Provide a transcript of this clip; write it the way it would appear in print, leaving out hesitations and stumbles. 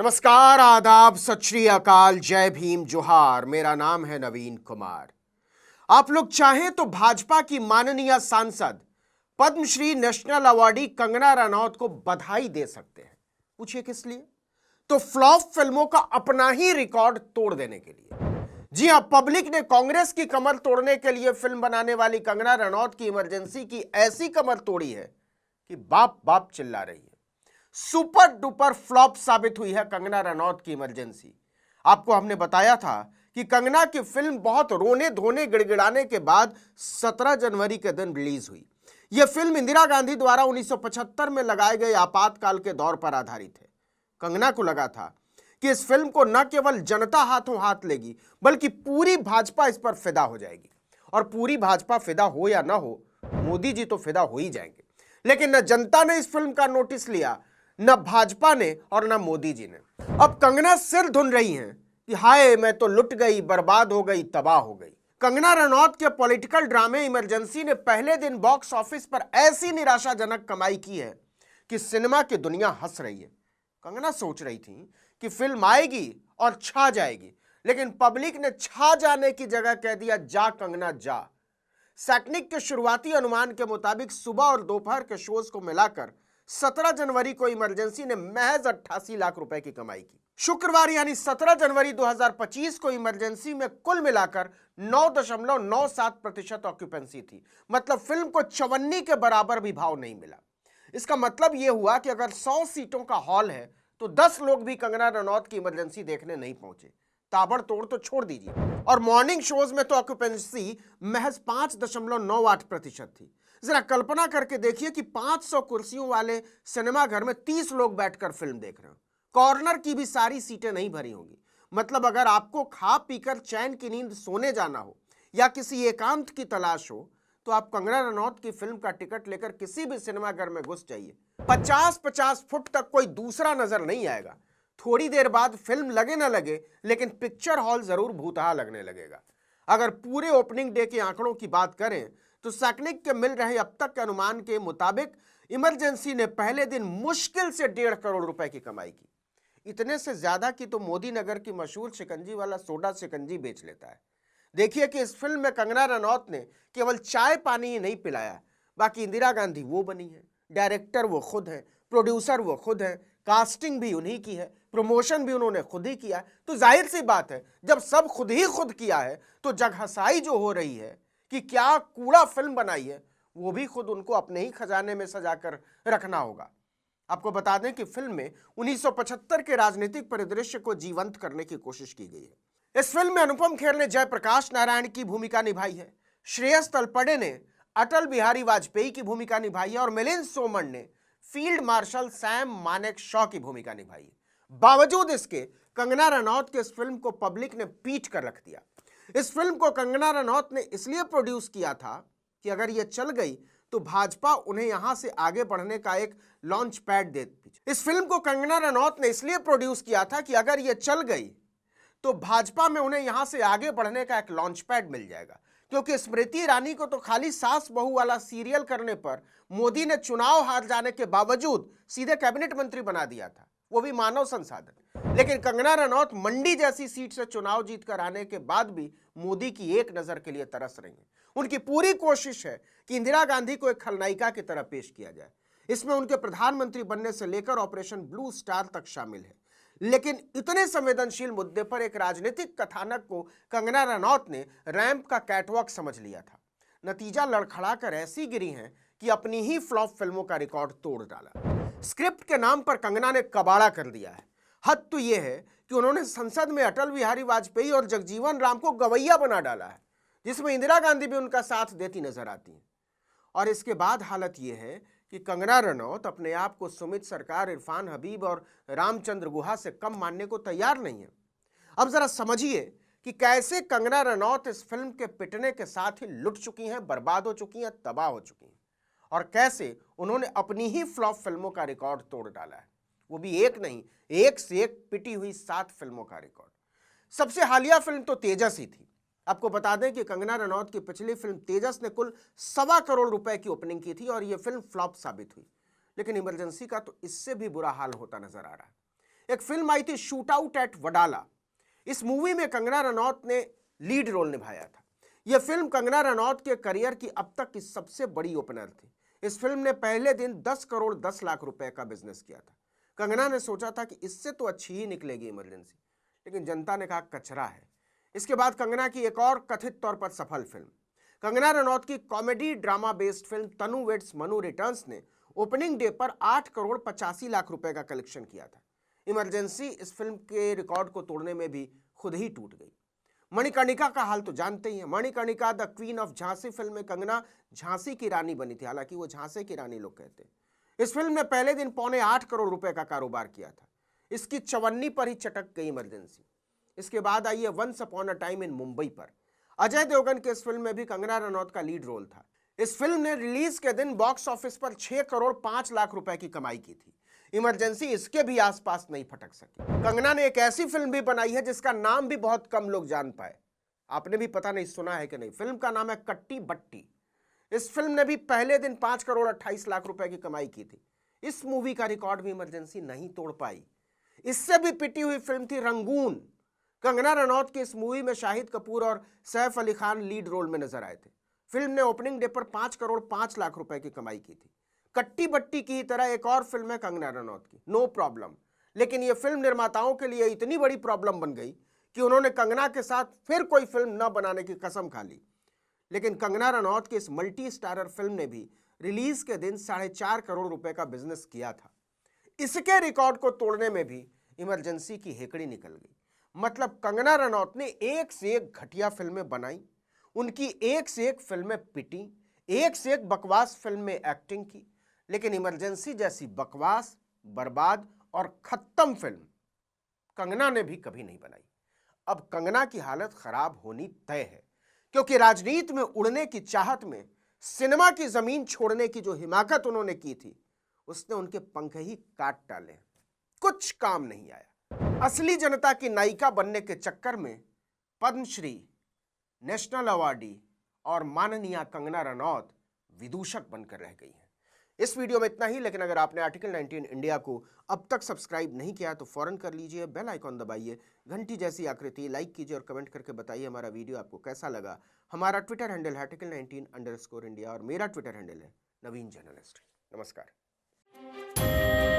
नमस्कार, आदाब, सत श्री अकाल, जय भीम, जोहार। मेरा नाम है नवीन कुमार। आप लोग चाहें तो भाजपा की माननीय सांसद पद्मश्री नेशनल अवार्डी कंगना रनौत को बधाई दे सकते हैं। पूछिए किस लिए? तो फ्लॉप फिल्मों का अपना ही रिकॉर्ड तोड़ देने के लिए। जी हां, पब्लिक ने कांग्रेस की कमर तोड़ने के लिए फिल्म बनाने वाली कंगना रनौत की इमरजेंसी की ऐसी कमर तोड़ी है कि बाप बाप चिल्ला रही है। सुपर डुपर फ्लॉप साबित हुई है कंगना रनौत की इमरजेंसी। आपको हमने बताया था कि कंगना की फिल्म बहुत रोने धोने गिड़गिड़ाने के बाद 17 जनवरी के दिन रिलीज हुई। यह फिल्म इंदिरा गांधी द्वारा 1975 में लगाए गए आपातकाल के दौर पर आधारित है। कंगना को लगा था कि इस फिल्म को न केवल जनता हाथों हाथ लेगी बल्कि पूरी भाजपा इस पर फिदा हो जाएगी। और पूरी भाजपा फिदा हो या ना हो, मोदी जी तो फिदा हो ही जाएंगे। लेकिन न जनता ने इस फिल्म का नोटिस लिया, न भाजपा ने और न मोदी जी ने। अब कंगना सिर धुन रही हैं कि हाय मैं तो लुट गई, बर्बाद हो गई, तबाह हो गई। कंगना रनौत के पॉलिटिकल ड्रामे इमरजेंसी ने पहले दिन बॉक्स ऑफिस पर ऐसी निराशाजनक कमाई की है कि सिनेमा की दुनिया हंस रही है। कंगना सोच रही थी कि फिल्म आएगी और छा जाएगी, लेकिन पब्लिक ने छा जाने की जगह कह दिया जा कंगना जा। सैटनिक के शुरुआती अनुमान के मुताबिक सुबह और दोपहर के शोज को मिलाकर 17 जनवरी को इमरजेंसी ने महज 88 लाख रुपए की कमाई की। शुक्रवार यानी 17 जनवरी 2025 को इमरजेंसी में कुल मिलाकर 9.97% ऑक्यूपेंसी थी। मतलब फिल्म को चवन्नी के बराबर भी भाव नहीं मिला। इसका मतलब यह हुआ कि अगर 100 सीटों का हॉल है तो 10 लोग भी कंगना रनौत की इमरजेंसी देखने नहीं पहुंचे। ताबड़तोड़ तो छोड़ दीजिए, और मॉर्निंग शोज में तो ऑक्यूपेंसी महज 5.98% थी। जरा कल्पना करके देखिए कि 500 कुर्सियों वाले सिनेमा घर में 30 लोग बैठकर फिल्म देख रहे हो। कॉर्नर की भी सारी सीटें नहीं भरी होंगी। मतलब अगर आपको खा पीकर चैन की नींद सोने जाना हो या किसी एकांत की तलाश हो तो आप कंगना रनौत की फिल्म का टिकट लेकर किसी भी सिनेमा घर में घुस जाइए। 50-50 फुट तक कोई दूसरा नजर नहीं आएगा। थोड़ी देर बाद फिल्म लगे ना लगे, लेकिन पिक्चर हॉल जरूर भूतहा लगने लगेगा। अगर पूरे ओपनिंग डे के आंकड़ों की बात करें तो सैटनिक के मिल रहे अब तक के अनुमान के मुताबिक इमरजेंसी ने पहले दिन मुश्किल से 1.5 करोड़ रुपए की कमाई की। इतने से ज्यादा की तो मोदी नगर की मशहूर शिकंजी वाला सोडा शिकंजी बेच लेता है। देखिए कि इस फिल्म में कंगना रनौत ने केवल चाय पानी ही नहीं पिलाया, बाकी इंदिरा गांधी वो बनी है, डायरेक्टर वो खुद है, प्रोड्यूसर वो खुद है, कास्टिंग भी उन्हीं की है, प्रमोशन भी उन्होंने खुद ही किया। तो जाहिर सी बात है, जब सब खुद ही खुद किया है तो जगहसाई जो हो रही है कि क्या कूड़ा फिल्म बनाई है, वो भी खुद उनको अपने ही खजाने में सजाकर रखना होगा। आपको बता दें कि फिल्म में 1975 के राजनीतिक परिदृश्य को जीवंत करने की कोशिश की गई है। इस फिल्म में अनुपम खेर ने जयप्रकाश नारायण की भूमिका निभाई है, श्रेयस तलपड़े ने अटल बिहारी वाजपेयी की भूमिका निभाई है और मिलिंद सोमन ने फील्ड मार्शल सैम मानेकशॉ की भूमिका निभाई है। बावजूद इसके कंगना रनौत के इस फिल्म को पब्लिक ने पीट कर रख दिया। इस फिल्म को कंगना रनौत ने इसलिए प्रोड्यूस किया था कि अगर यह चल गई तो भाजपा उन्हें यहां से आगे बढ़ने का एक लॉन्च पैड देती। इस फिल्म को कंगना रनौत ने इसलिए प्रोड्यूस किया था कि अगर यह चल गई तो भाजपा में उन्हें यहां से आगे बढ़ने का एक लॉन्च पैड मिल जाएगा। क्योंकि स्मृति ईरानी को तो खाली सास बहू वाला सीरियल करने पर मोदी ने चुनाव हार जाने के बावजूद सीधे कैबिनेट मंत्री बना दिया था, वो भी मानव संसाधन। लेकिन कंगना रनौत मंडी जैसी सीट से चुनाव जीतकर आने के बाद भी मोदी की एक नजर के लिए तरस रही हैं। उनकी पूरी कोशिश है कि इंदिरा गांधी को एक खलनायिका की तरह पेश किया जाए। इसमें उनके प्रधानमंत्री बनने से लेकर ऑपरेशन ब्लू स्टार तक शामिल है। लेकिन इतने संवेदनशील मुद्दे पर एक राजनीतिक कथानक को कंगना रनौत ने रैंप का कैटवॉक समझ लिया था। नतीजा लड़खड़ाकर ऐसी गिरी हैं कि अपनी ही फ्लॉप फिल्मों का रिकॉर्ड तोड़ डाला। स्क्रिप्ट के नाम पर कंगना ने कबाड़ा कर दिया है। हद तो यह है कि उन्होंने संसद में अटल बिहारी वाजपेयी और जगजीवन राम को गवैया बना डाला है, जिसमें इंदिरा गांधी भी उनका साथ देती नजर आती हैं। और इसके बाद हालत यह है कि कंगना रनौत अपने आप को सुमित सरकार, इरफान हबीब और रामचंद्र गुहा से कम मानने को तैयार नहीं है। अब जरा समझिए कि कैसे कंगना रनौत इस फिल्म के पिटने के साथ ही लुट चुकी हैं, बर्बाद हो चुकी हैं, तबाह हो चुकी हैं, और कैसे उन्होंने अपनी ही फ्लॉप फिल्मों का रिकॉर्ड तोड़ डाला है। वो भी एक नहीं, एक से एक पिटी हुई 7 फिल्मों का रिकॉर्ड। सबसे हालिया फिल्म तो तेजस ही थी। आपको बता दें कि कंगना रनौत की पिछली फिल्म तेजस ने कुल 1.25 करोड़ रुपए की ओपनिंग की थी और यह फिल्म फ्लॉप साबित हुई। लेकिन इमरजेंसी का तो इससे भी बुरा हाल होता नजर आ रहा है। एक फिल्म आई थी शूट आउट एट वडाला। इस मूवी में कंगना रनौत ने लीड रोल निभाया था। यह फिल्म कंगना रनौत के करियर की अब तक की सबसे बड़ी ओपनर थी। इस फिल्म ने पहले दिन 10 करोड़ 10 लाख रुपए का बिजनेस किया था। कंगना ने सोचा था कि इससे तो अच्छी ही निकलेगी इमरजेंसी, लेकिन जनता ने कहा कचरा है। इसके बाद कंगना की एक और कथित तौर पर सफल फिल्म, कंगना रनौत की कॉमेडी ड्रामा बेस्ड फिल्म तनु वेड्स मनु रिटर्न्स ने ओपनिंग डे पर 8 करोड़ 85 लाख रुपए का कलेक्शन किया था। इमरजेंसी इस फिल्म के रिकॉर्ड को तोड़ने में भी खुद ही टूट गई। मणिकर्णिका का हाल तो जानते ही हैं। Manikarnika the queen of Jhansi film में कंगना झांसी की रानी बनी थी, हालांकि वो झांसी की रानी लोग कहते हैं। इस फिल्म ने पहले दिन 7.25 करोड़ रुपए का कारोबार किया था। इसकी चवन्नी पर ही चटक गई इमरजेंसी। इसके बाद आई है once upon a time in Mumbai पर। अजय देवगन के इस फिल्म में भी कंगना रनौत का लीड रोल था। इस फिल्म ने रिलीज के दिन बॉक्स ऑफिस पर 6 करोड़ 5 लाख रुपए की कमाई की थी। इमरजेंसी इसके भी आसपास नहीं फटक सकी। कंगना ने एक ऐसी फिल्म भी बनाई है जिसका नाम भी बहुत कम लोग जान पाए। आपने भी पता नहीं सुना है कि नहीं। फिल्म का नाम है कट्टी बट्टी। इस फिल्म ने भी पहले दिन 5 करोड़ 28 लाख रुपए की कमाई की थी। इस मूवी का रिकॉर्ड भी इमरजेंसी नहीं तोड़ पाई। इससे भी पिटी हुई फिल्म थी रंगून। कंगना रनौत की इस मूवी में शाहिद कपूर और सैफ अली खान लीड रोल में नजर आए थे। फिल्म ने ओपनिंग डे पर 5 करोड़ 5 लाख रुपए की कमाई की थी। कट्टी बट्टी की तरह एक और फिल्म है कंगना रनौत की, नो प्रॉब्लम। लेकिन यह फिल्म निर्माताओं के लिए इतनी बड़ी प्रॉब्लम बन गई कि उन्होंने कंगना के साथ फिर कोई फिल्म न बनाने की कसम खा ली। लेकिन कंगना रनौत की इस मल्टी स्टारर फिल्म ने भी रिलीज के दिन 4.5 करोड़ रुपए का बिजनेस किया था। इसके रिकॉर्ड को तोड़ने में भी इमरजेंसी की हेकड़ी निकल गई। मतलब कंगना रनौत ने एक से एक घटिया फिल्में बनाई, उनकी एक से एक फिल्में पिटी, एक से एक बकवास फिल्म में एक्टिंग की, लेकिन इमरजेंसी जैसी बकवास, बर्बाद और खत्म फिल्म कंगना ने भी कभी नहीं बनाई। अब कंगना की हालत खराब होनी तय है, क्योंकि राजनीति में उड़ने की चाहत में सिनेमा की जमीन छोड़ने की जो हिमाकत उन्होंने की थी, उसने उनके पंख ही काट डाले। कुछ काम नहीं आया। असली जनता की नायिका बनने के चक्कर में पद्मश्री, नेशनल अवार्डी और माननीय कंगना रनौत विदूषक बनकर रह गई हैं। इस वीडियो में इतना ही, लेकिन अगर आपने आर्टिकल 19 इंडिया को अब तक सब्सक्राइब नहीं किया तो फौरन कर लीजिए, बेल आइकॉन दबाइए, घंटी जैसी आकृति लाइक कीजिए और कमेंट करके बताइए हमारा वीडियो आपको कैसा लगा। हमारा ट्विटर हैंडल है आर्टिकल 19_इंडिया और मेरा ट्विटर हैंडल है नवीन जर्नलिस्ट। नमस्कार।